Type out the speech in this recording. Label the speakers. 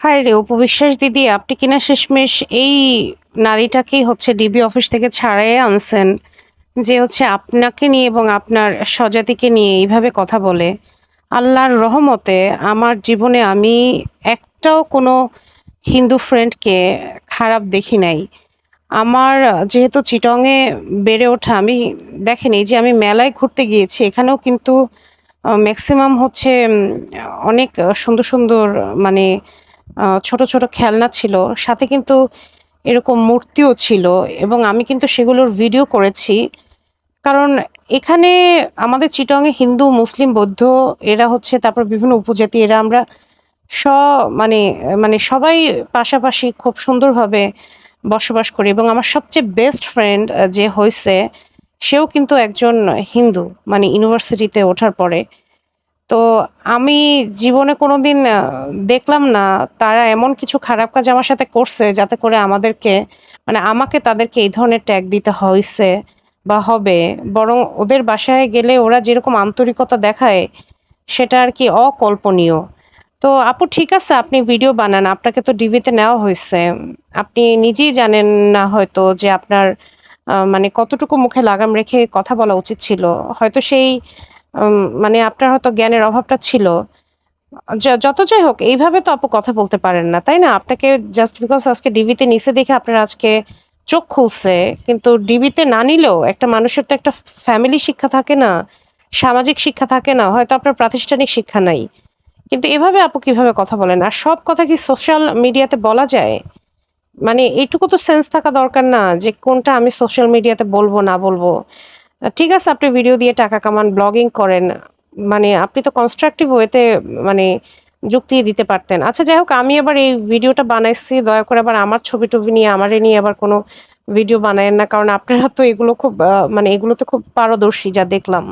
Speaker 1: হায় রে অপু বিশ্বাস দিদি, আপনি কিনা শেষমেশ এই নারীটাকেই হচ্ছে ডিবি অফিস থেকে ছাড়াইয়া আনছেন, যে হচ্ছে আপনাকে নিয়ে এবং আপনার স্বজাতিকে নিয়ে এইভাবে কথা বলে। আল্লাহর রহমতে আমার জীবনে আমি একটাও কোনো হিন্দু ফ্রেন্ডকে খারাপ দেখি নাই। আমার যেহেতু চিটংয়ে বেড়ে ওঠা, আমি দেখেন এই যে আমি মেলায় ঘুরতে গিয়েছি, এখানেও কিন্তু ম্যাক্সিমাম হচ্ছে অনেক সুন্দর, সুন্দর মানে ছোট, ছোট খেলনা ছিল। সাথে কিন্তু এরকম মূর্তিও ছিল এবং আমি কিন্তু সেগুলোর ভিডিও করেছি। কারণ এখানে আমাদের চিটংয়ে হিন্দু, মুসলিম, বৌদ্ধ এরা হচ্ছে, তারপর বিভিন্ন উপজাতি এরা আমরা স মানে মানে সবাই পাশাপাশি খুব সুন্দরভাবে বসবাস করি এবং আমার সবচেয়ে বেস্ট ফ্রেন্ড যে হইছে, সেও কিন্তু একজন হিন্দু, মানে ইউনিভার্সিটিতে ওঠার পরে। তো আমি জীবনে কোনোদিন দেখলাম না তারা এমন কিছু খারাপ কাজ আমার সাথে করছে যাতে করে আমাদেরকে, মানে আমাকে তাদেরকে এই ধরনের ট্যাগ দিতে হইছে বা হবে। বরং ওদের বাসায় গেলে ওরা যেরকম আন্তরিকতা দেখায় সেটা আর কি অকল্পনীয়। তো আপু ঠিক আছে, আপনি ভিডিও বানান, আপনাকে তো ডিবিতে নেওয়া হয়েছে। আপনি নিজেই জানেন না হয়তো যে আপনার মানে কতটুকু মুখে লাগাম রেখে কথা বলা উচিত ছিল। হয়তো সেই মানে আপনার হয়তো জ্ঞানের অভাবটা ছিল। যত যাই হোক, এইভাবে তো আপু কথা বলতে পারেন না, তাই না? আপনাকে জাস্ট বিকজ আজকে ডিবিতে নিছে দেখে আপনার আজকে চোখ খুলছে, কিন্তু ডিবিতে না নিলেও একটা মানুষের তো একটা ফ্যামিলি শিক্ষা থাকে না, সামাজিক শিক্ষা থাকে না, হয়তো আপনার প্রাতিষ্ঠানিক শিক্ষা নাই। কিন্তু এভাবে আপু কিভাবে কথা বলেন? আর সব কথা কি সোশ্যাল মিডিয়াতে বলা যায়? মানে এইটুকু তো সেন্স থাকা দরকার না যে কোনটা আমি সোশ্যাল মিডিয়াতে বলবো না বলবো। ঠিক আছে, আপনি ভিডিও দিয়ে টাকা কামান, ব্লগিং করেন। মানে আপনি তো কনস্ট্রাকটিভ ওয়েতে মানে যুক্তি দিতে পারতেন। আচ্ছা যাই হোক, আমি আবার এই ভিডিওটা বানাইছি, দয়া করে আবার আমার ছবি-টবি নিয়ে আমারে নিয়ে আবার কোনো ভিডিও বানায়েন না। কারণ আপনারা তো এগুলো খুব মানে এগুলোতে খুব পারদর্শী যা দেখলাম।